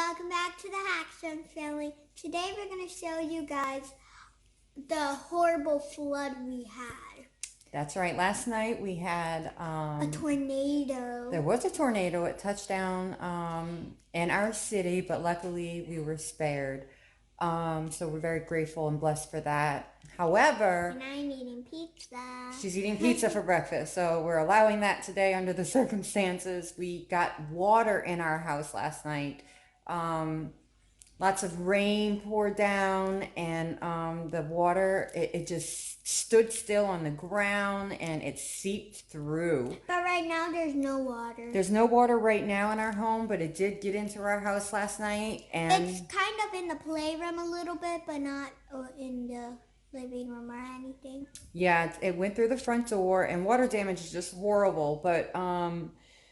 welcome back to the Hackstone family. Today we're going to show you guys the horrible flood we had. That's right. Last night we had a tornado. There was a tornado. It touched down in our city, but luckily we were spared. So we're very grateful and blessed for that. However, and I'm eating pizza. She's eating pizza for breakfast, so we're allowing that today under the circumstances. We got water in our house last night. Lots of rain poured down, and the water, it just stood still on the ground and it seeped through. But right now there's no water. There's no water right now in our home, but it did get into our house last night. And it's kind of in the playroom a little bit, but not in the living room or anything. Yeah, it went through the front door, and water damage is just horrible. But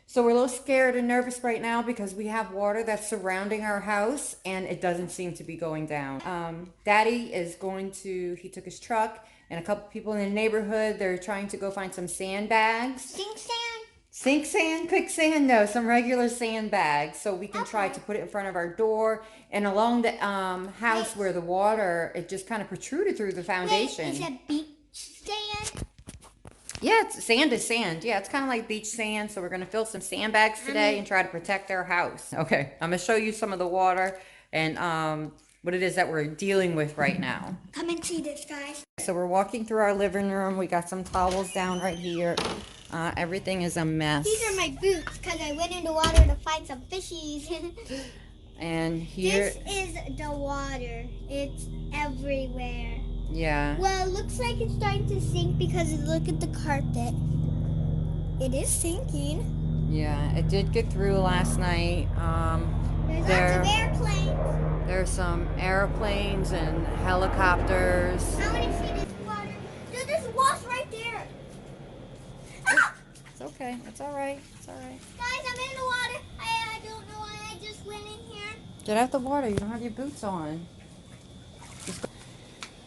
so we're a little scared and nervous right now because we have water that's surrounding our house and it doesn't seem to be going down. Daddy is he took his truck, and a couple people in the neighborhood, they're trying to go find some sandbags. Sink sand, quicksand? No, some regular sandbags, so we can try to put it in front of our door and along the house where the water, it just kind of protruded through the foundation. Is it beach sand? Yeah, sand is sand. Yeah, it's kind of like beach sand. So we're going to fill some sandbags today and try to protect our house. Okay, I'm going to show you some of the water and what it is that we're dealing with right now. Come and see this, guys. So we're walking through our living room. We got some towels down right here. Everything is a mess. These are my boots because I went into water to find some fishies. And here... This is the water. It's everywhere. Yeah. Well, it looks like it's starting to sink because look at the carpet. It is sinking. Yeah, it did get through last night. There's lots of airplanes. There's some airplanes and helicopters. I want to see this water. There's wasp right there. Ah! It's okay. It's all right. It's all right. Guys, I'm in the water. I don't know why I just went in here. Get out the water. You don't have your boots on.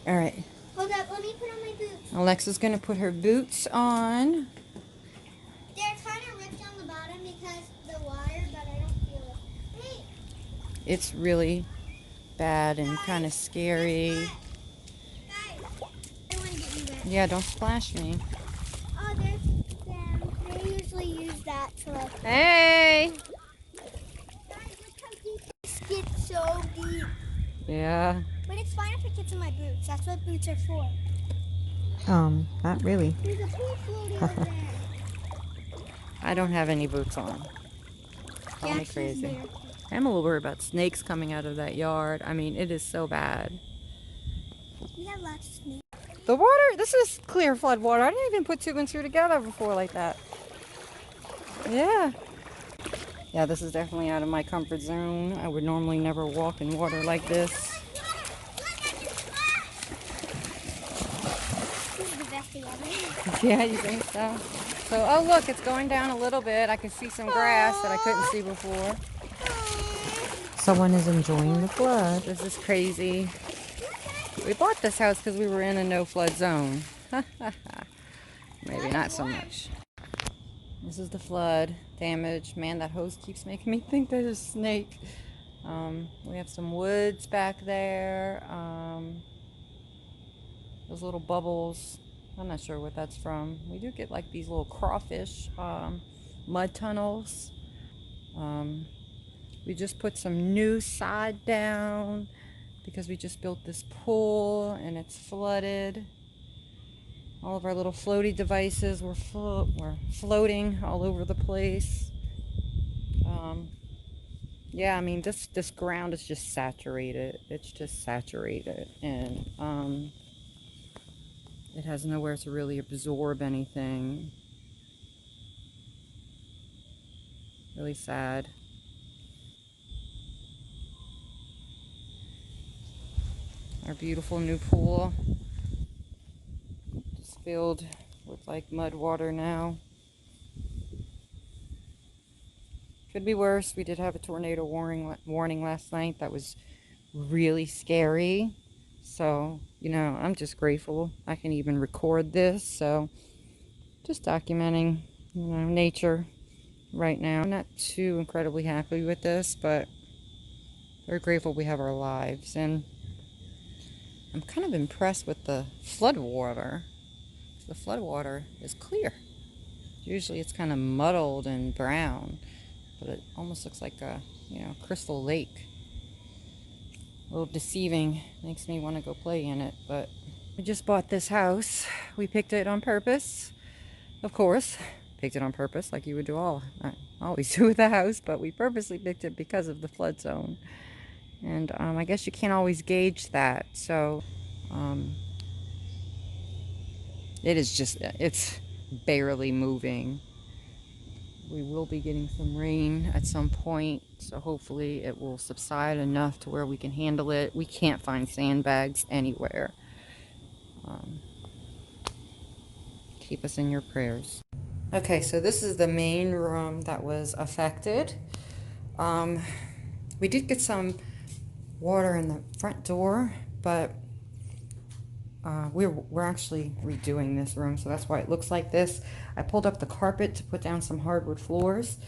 All right. Hold up. Let me put on my boots. Alexa's going to put her boots on. They're kind of ripped on the bottom because the water, but I don't feel it. Hey. It's really bad and kind of scary. Guys, I want to get you wet. Yeah, don't splash me. Oh, there's them. They usually use that to like... Hey! Guys, look how deep. This gets so deep. Yeah. But it's fine if it gets in my boots. That's what boots are for. Not really. There's a pool floating over there. I don't have any boots on. Call me crazy. I'm a little worried about snakes coming out of that yard. I mean, it is so bad. We have lots of snakes. The water, this is clear flood water. I didn't even put two and two together before like that. Yeah. Yeah, this is definitely out of my comfort zone. I would normally never walk in water like this. This is the best thing ever. Yeah, you think so? So, oh look, it's going down a little bit. I can see some grass that I couldn't see before. Someone is enjoying the flood. This is crazy. We bought this house because we were in a no flood zone. Maybe not so much. This is the flood damage. Man, that hose keeps making me think there's a snake. We have some woods back there. Those little bubbles. I'm not sure what that's from. We do get like these little crawfish mud tunnels. We just put some new sod down because we just built this pool and it's flooded. All of our little floaty devices were floating all over the place. Yeah, I mean, this ground is just saturated. It's just saturated, and it has nowhere to really absorb anything. Really sad. Our beautiful new pool is filled with like mud water now. Could be worse. We did have a tornado warning last night. That was really scary. So, you know, I'm just grateful I can even record this. So, just documenting, you know, nature right now. I'm not too incredibly happy with this, but Very grateful we have our lives. And I'm kind of impressed with the flood water. The flood water is clear. Usually it's kind of muddled and brown, but it almost looks like a, crystal lake. A little deceiving. Makes me want to go play in it, but we just bought this house. We picked it on purpose. Of course, picked it on purpose like you would do I always do with a house, but we purposely picked it because of the flood zone. And I guess you can't always gauge that. So it's barely moving. We will be getting some rain at some point, so hopefully it will subside enough to where we can handle it. We can't find sandbags anywhere. Keep us in your prayers. Okay, so this is the main room that was affected. We did get some water in the front door, but we're actually redoing this room, so that's why it looks like this. I pulled up the carpet to put down some hardwood floors,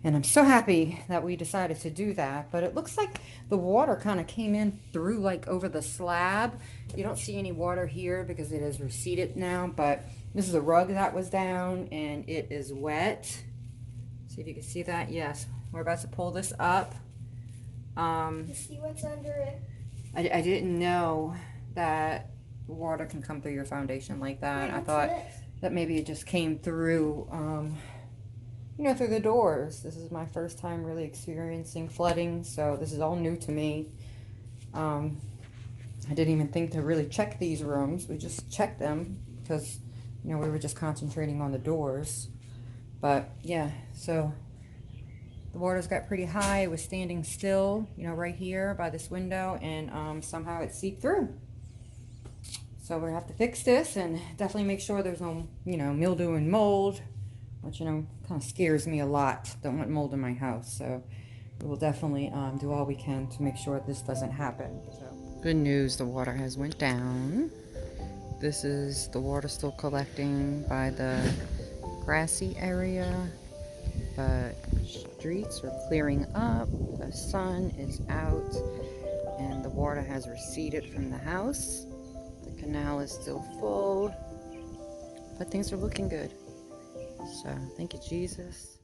and I'm so happy that we decided to do that. But it looks like the water kind of came in through like over the slab. You don't see any water here because it is receded now, but this is a rug that was down and it is wet. See if you can see that. Yes, we're about to pull this up. See what's under it. I didn't know that water can come through your foundation like that. I thought that maybe it just came through, through the doors. This is my first time really experiencing flooding, so this is all new to me. I didn't even think to really check these rooms. We just checked them because, we were just concentrating on the doors. But yeah, so the water's got pretty high. It was standing still, right here by this window, and somehow it seeped through. So we're gonna have to fix this and definitely make sure there's no, mildew and mold, which, kind of scares me a lot. Don't want mold in my house. So we will definitely do all we can to make sure this doesn't happen. So good news, the water has went down. This is the water still collecting by the grassy area, but streets are clearing up. The sun is out and the water has receded from the house. The canal is still full, but things are looking good. So thank you, Jesus.